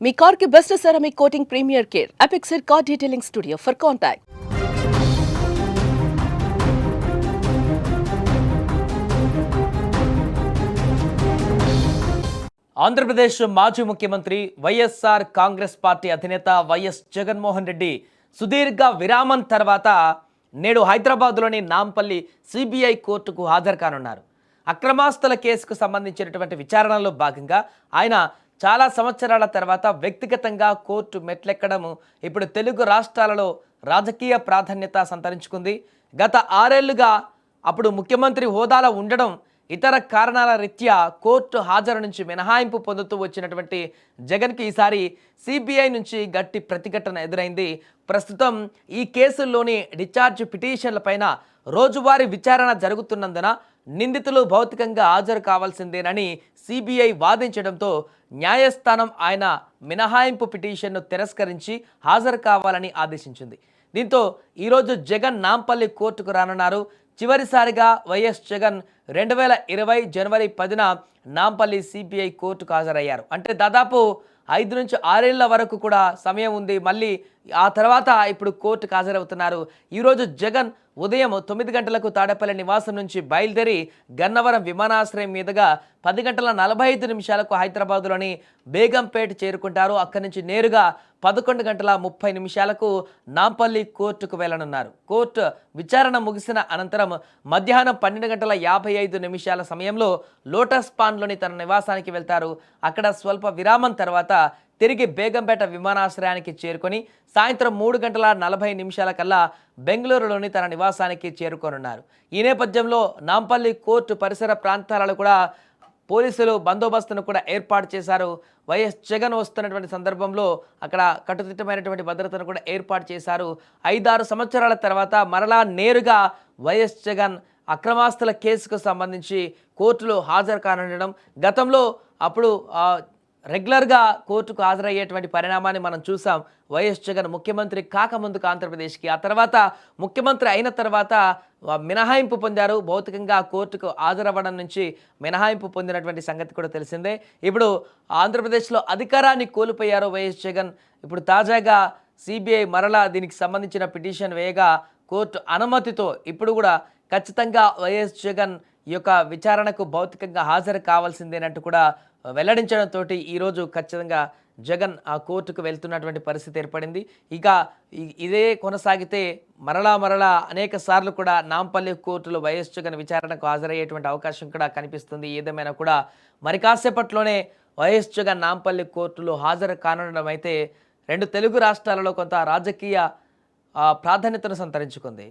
మీ car కి best ceramic coating premier care అపెక్సర్ car detailing studio for contact. Andhra Pradesh మాజీ ముఖ్యమంత్రి YSR Congress party అధినేత వైఎస్ జగన్మోహన్ రెడ్డి సుదీర్ఘ విరామం తర్వాత నేడు హైదరాబాద్లోని నాంపల్లి సిబిఐ కోర్టుకు హాజరు కానున్నారు. అక్రమాస్తుల కేసుకు సంబంధించినటువంటి విచారణలో భాగంగా ఆయన చాలా సంవత్సరాల తర్వాత వ్యక్తిగతంగా కోర్టు మెట్లెక్కడం ఇప్పుడు తెలుగు రాష్ట్రాలలో రాజకీయ ప్రాధాన్యత సంతరించుకుంది. గత 6 ఏళ్లుగా అప్పుడు ముఖ్యమంత్రి హోదాలో ఉండడం, ఇతర కారణాల రీత్యా కోర్టు హాజరు నుంచి మినహాయింపు పొందుతూ వచ్చినటువంటి జగన్కి ఈసారి సిబిఐ నుంచి గట్టి ప్రతిఘటన ఎదురైంది. ప్రస్తుతం ఈ కేసుల్లోని డిశ్చార్జ్ పిటిషన్లపైన రోజువారీ విచారణ జరుగుతున్నందున నిందితులు భౌతికంగా హాజరు కావాల్సిందేనని సిబిఐ వాదించడంతో న్యాయస్థానం ఆయన మినహాయింపు పిటిషన్ను తిరస్కరించి హాజరు కావాలని ఆదేశించింది. దీంతో ఈరోజు జగన్ నాంపల్లి కోర్టుకు రానున్నారు. చివరిసారిగా వైఎస్ జగన్ 2020 జనవరి 10న నాంపల్లి సిబిఐ కోర్టుకు హాజరయ్యారు. అంటే దాదాపు 5 నుంచి 6 ఏళ్ల వరకు కూడా సమయం ఉంది. మళ్ళీ ఆ తర్వాత ఇప్పుడు కోర్టుకు హాజరవుతున్నారు. ఈరోజు జగన్ ఉదయం 9 గంటలకు తాడేపల్లి నివాసం నుంచి బయలుదేరి గన్నవరం విమానాశ్రయం మీదుగా 10 గంటల 45 నిమిషాలకు హైదరాబాద్లోని బేగంపేట చేరుకుంటారు. అక్కడి నుంచి నేరుగా 11 గంటల 30 నిమిషాలకు నాంపల్లి కోర్టుకు వెళ్లనున్నారు. కోర్టు విచారణ ముగిసిన అనంతరం మధ్యాహ్నం 12 గంటల 55 నిమిషాల సమయంలో లోటస్ పాండ్లోని తన నివాసానికి వెళ్తారు. అక్కడ స్వల్ప విరామం తర్వాత తిరిగి బేగంపేట విమానాశ్రయానికి చేరుకొని సాయంత్రం 3 గంటల 40 నిమిషాల కల్లా బెంగళూరులోని తన నివాసానికి చేరుకోనున్నారు. ఈ నేపథ్యంలో నాంపల్లి కోర్టు పరిసర ప్రాంతాలలో కూడా పోలీసులు బందోబస్తును కూడా ఏర్పాటు చేశారు. వైఎస్ జగన్ వస్తున్నటువంటి సందర్భంలో అక్కడ కట్టుదిట్టమైనటువంటి భద్రతను కూడా ఏర్పాటు చేశారు. 5-6 సంవత్సరాల తర్వాత మరలా నేరుగా వైఎస్ జగన్ అక్రమాస్తుల కేసుకు సంబంధించి కోర్టులో హాజరు కానుండడం, గతంలో అప్పుడు రెగ్యులర్గా కోర్టుకు హాజరయ్యేటువంటి పరిణామాన్ని మనం చూసాం. వైఎస్ జగన్ ముఖ్యమంత్రి కాకముందుకు ఆంధ్రప్రదేశ్కి, ఆ తర్వాత ముఖ్యమంత్రి అయిన తర్వాత మినహాయింపు పొందారు. భౌతికంగా కోర్టుకు హాజరవ్వడం నుంచి మినహాయింపు పొందినటువంటి సంగతి కూడా తెలిసిందే. ఇప్పుడు ఆంధ్రప్రదేశ్లో అధికారాన్ని కోల్పోయారు వైఎస్ జగన్. ఇప్పుడు తాజాగా సిబిఐ మరలా దీనికి సంబంధించిన పిటిషన్ వేయగా కోర్టు అనుమతితో ఇప్పుడు కూడా ఖచ్చితంగా వైఎస్ జగన్ ఈ యొక్క విచారణకు భౌతికంగా హాజరు కావాల్సిందేనంటూ కూడా వెల్లడించడంతో ఈరోజు ఖచ్చితంగా జగన్ ఆ కోర్టుకు వెళ్తున్నటువంటి పరిస్థితి ఏర్పడింది. ఇక ఇదే కొనసాగితే మరలా అనేక సార్లు కూడా నాంపల్లి కోర్టులో వైఎస్ జగన్ విచారణకు హాజరయ్యేటువంటి అవకాశం కూడా కనిపిస్తుంది. ఏదేమైనా కూడా మరి కాసేపట్లోనే వైఎస్ జగన్ నాంపల్లి కోర్టులో హాజరు కానుండడం అయితే 2 తెలుగు రాష్ట్రాలలో కొంత రాజకీయ ప్రాధాన్యతను సంతరించుకుంది.